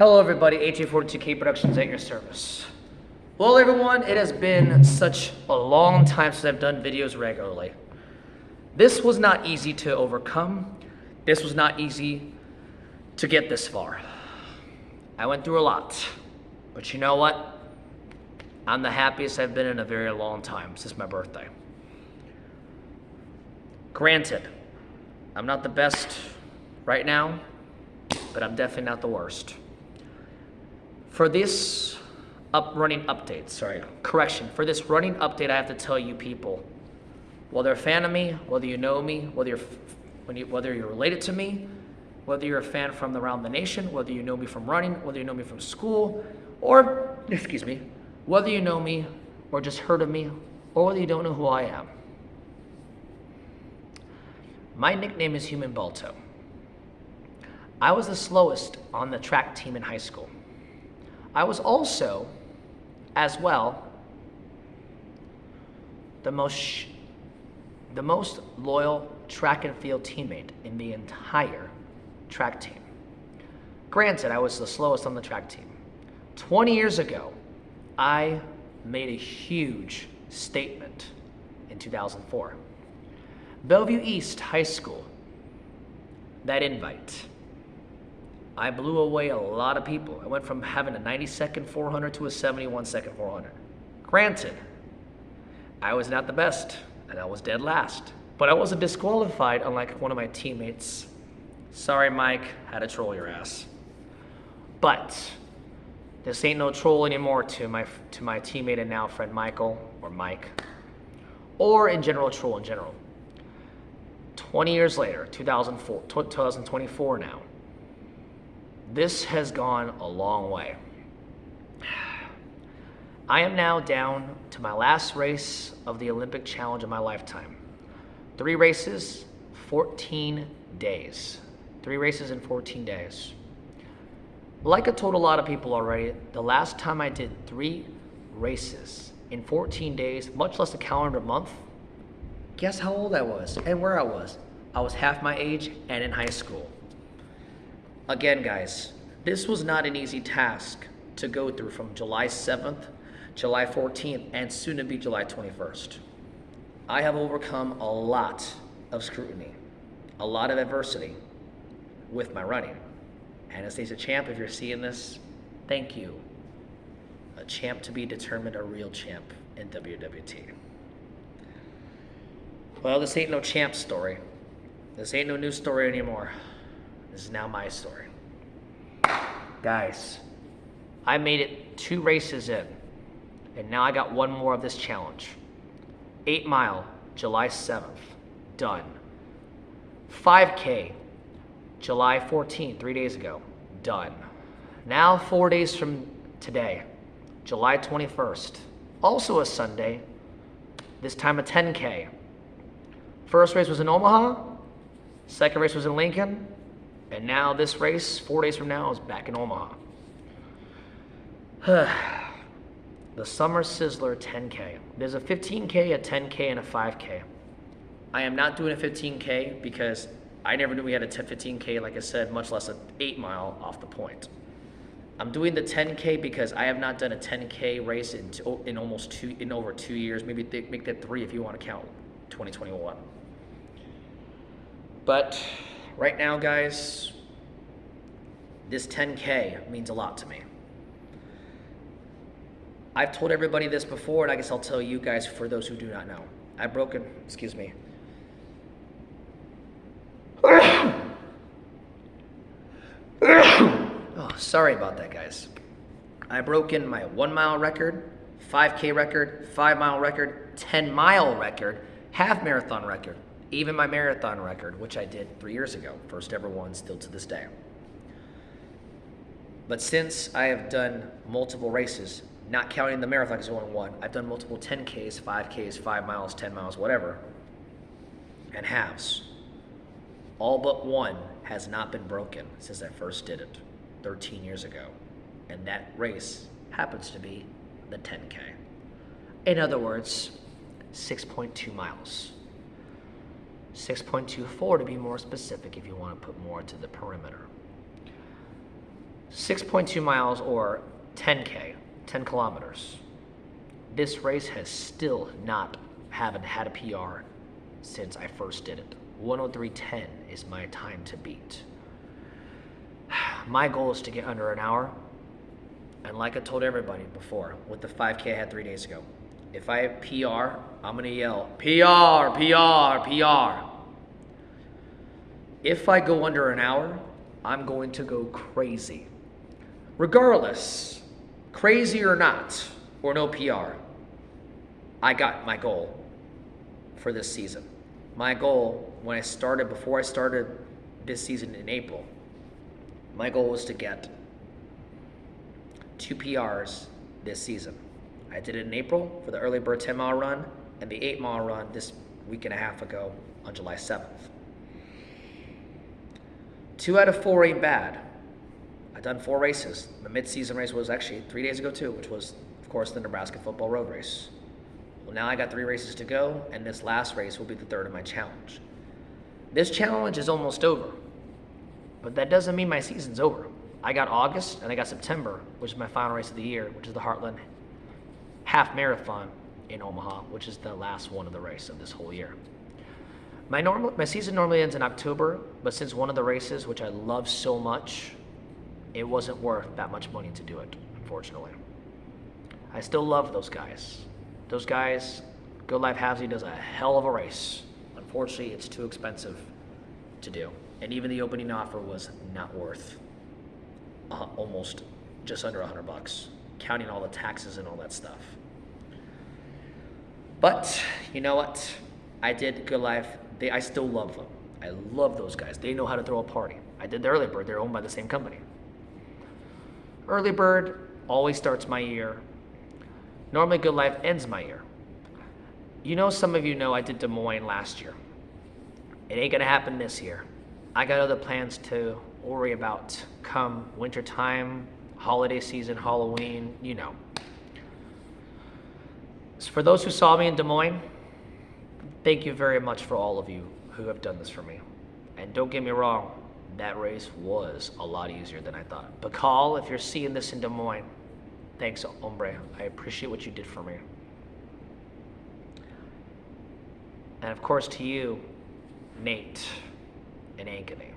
Hello everybody, HA42K Productions at your service. Well everyone, it has been such a long time since I've done videos regularly. This was not easy to overcome. This was not easy to get this far. I went through a lot, but you know what? I'm the happiest I've been in a very long time since my birthday. Granted, I'm not the best right now, but I'm definitely not the worst. For this running update, for this running update, I have to tell you people, whether you're a fan of me, whether you know me, whether you're related to me, whether you're a fan from around the nation, whether you know me from running, whether you know me from school, or, whether you know me or just heard of me, or whether you don't know who I am. My nickname is Human Balto. I was the slowest on the track team in high school. I was also, as well, the most loyal track and field teammate in the entire track team. Granted, I was the slowest on the track team. 20 years ago, I made a huge statement in 2004. Bellevue East High School, that invite, I blew away a lot of people. I went from having a 90-second 400 to a 71-second 400. Granted, I was not the best, and I was dead last. But I wasn't disqualified, unlike one of my teammates. Sorry, Mike, had to troll your ass. But this ain't no troll anymore to my teammate and now friend Michael, or Mike, or in general, troll in general. 20 years later, 2024 now, this has gone a long way. I am now down to my last race of the Olympic challenge of my lifetime. 3 races, 14 days. 3 races in 14 days. Like I told a lot of people already, the last time I did 3 races in 14 days, much less a calendar month, guess how old I was and where I was? I was half my age and in high school. Again, guys, this was not an easy task to go through from July 7th, July 14th, and soon to be July 21st. I have overcome a lot of scrutiny, a lot of adversity with my running. Anastasia Champ, if you're seeing this, thank you. A champ to be determined, a real champ in WWT. Well, this ain't no champ story. This ain't no new story anymore. This is now my story. Guys, I made it 2 races in, and now I got 1 more of this challenge. 8 Mile, July 7th, done. 5K, July 14th, 3 days ago, done. Now 4 days from today, July 21st, also a Sunday, this time a 10K. First race was in Omaha, second race was in Lincoln, and now this race, 4 days from now, is back in Omaha. The Summer Sizzler 10K. There's a 15K, a 10K, and a 5K. I am not doing a 15K because I never knew we had a 15K, like I said, much less an 8 mile off the point. I'm doing the 10K because I have not done a 10K race in over 2 years. Maybe make that 3 if you want to count 2021. But right now, guys, this 10K means a lot to me. I've told everybody this before, and I guess I'll tell you guys for those who do not know. Oh, sorry about that, guys. I broke in my 1 mile record, 5K record, 5 mile record, 10 mile record, half marathon record, even my marathon record, which I did 3 years ago. First ever one, still to this day. But since I have done multiple races, not counting the marathon because I only one, I've done multiple 10Ks, 5Ks, 5 miles, 10 miles, whatever, and halves. All but one has not been broken since I first did it 13 years ago. And that race happens to be the 10K. In other words, 6.2 miles. 6.24 to be more specific if you want to put more to the perimeter. 6.2 miles or 10K, 10 kilometers. This race has still haven't had a PR since I first did it. 103.10 is my time to beat. My goal is to get under an hour. And like I told everybody before, with the 5K I had 3 days ago, if I have PR, I'm going to yell, PR, PR, PR. If I go under an hour, I'm going to go crazy. Regardless, crazy or not, or no PR, I got my goal for this season. My goal, before I started this season in April, my goal was to get 2 PRs this season. I did it in April for the early bird 10-mile run and the 8-mile run this week and a half ago on July 7th. 2 out of 4 ain't bad. I've done 4 races. The mid-season race was actually 3 days ago too, which was, of course, the Nebraska football road race. Well, now I got 3 races to go, and this last race will be the 3rd of my challenge. This challenge is almost over, but that doesn't mean my season's over. I got August and I got September, which is my final race of the year, which is the Heartland Half Marathon in Omaha, which is the last one of the race of this whole year. My season normally ends in October, but since one of the races, which I love so much, it wasn't worth that much money to do it, unfortunately. I still love those guys. Those guys, Good Life Halvesy does a hell of a race. Unfortunately, it's too expensive to do. And even the opening offer was not worth almost just under $100, counting all the taxes and all that stuff. But you know what? I did Good Life. I still love them. I love those guys. They know how to throw a party. I did the Early Bird. They're owned by the same company. Early Bird always starts my year. Normally Good Life ends my year. You know, some of you know I did Des Moines last year. It ain't gonna happen this year. I got other plans to worry about come winter time, holiday season, Halloween, you know. So for those who saw me in Des Moines, thank you very much for all of you who have done this for me. And don't get me wrong, that race was a lot easier than I thought. Bakal, if you're seeing this in Des Moines, thanks, hombre. I appreciate what you did for me. And of course to you, Nate and Ankeny.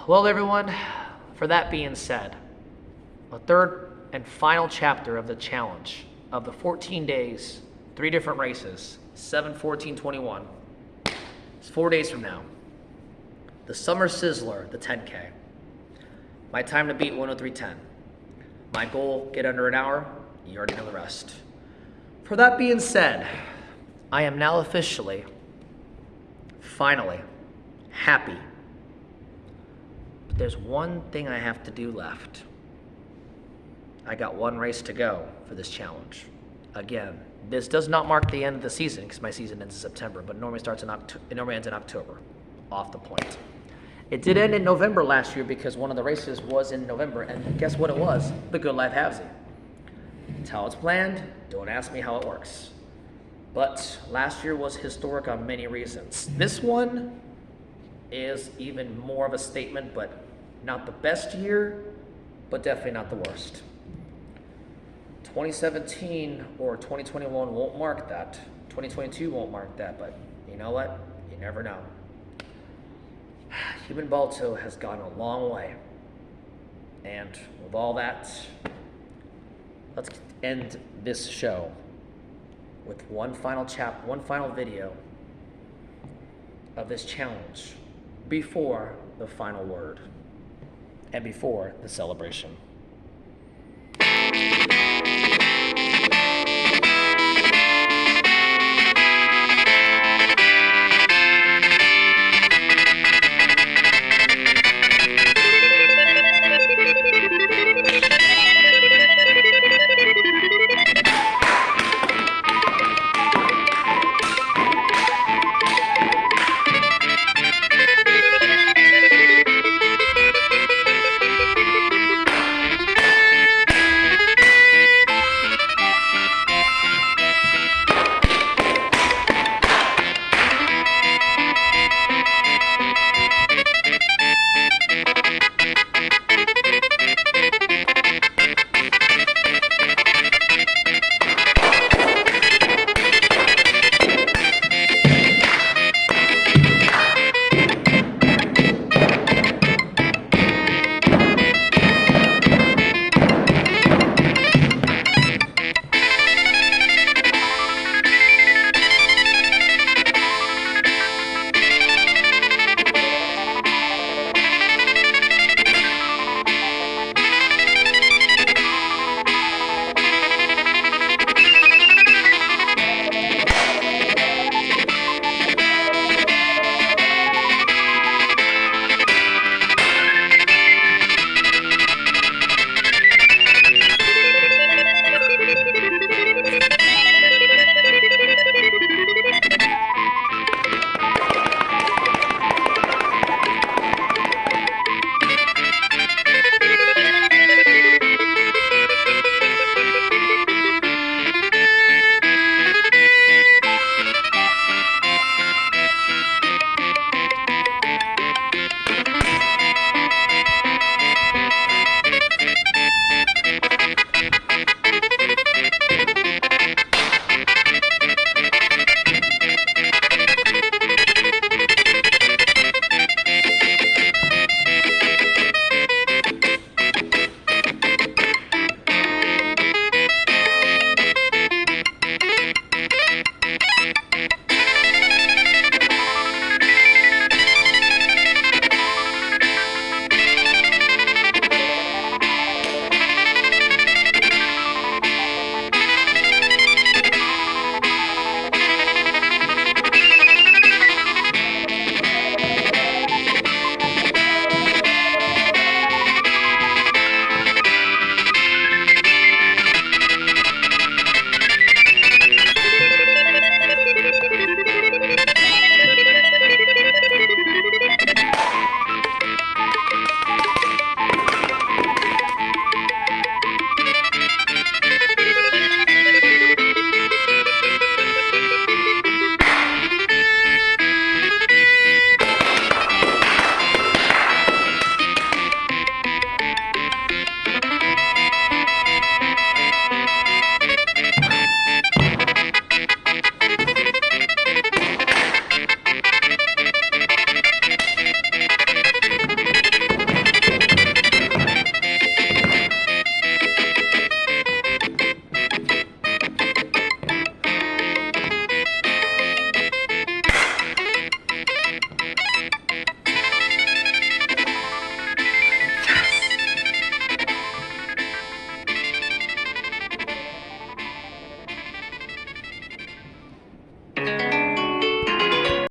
Well, everyone, for that being said, the 3rd and final chapter of the challenge of the 14 days, 3 different races, 7/14/21. It's 4 days from now. The Summer Sizzler, the 10K. My time to beat 103.10. My goal, get under an hour. You already know the rest. For that being said, I am now officially, finally, happy. But there's one thing I have to do left. I got 1 race to go for this challenge. Again, this does not mark the end of the season because my season ends in September, but it normally ends in October, off the point. It did end in November last year because one of the races was in November, and guess what it was? The Good Life Halvesy. It's how it's planned. Don't ask me how it works. But last year was historic on many reasons. This one is even more of a statement, but not the best year, but definitely not the worst. 2017 or 2021 won't mark that. 2022 won't mark that, but you know what? You never know. Human Balto has gone a long way. And with all that, let's end this show with one final video of this challenge before the final word and before the celebration.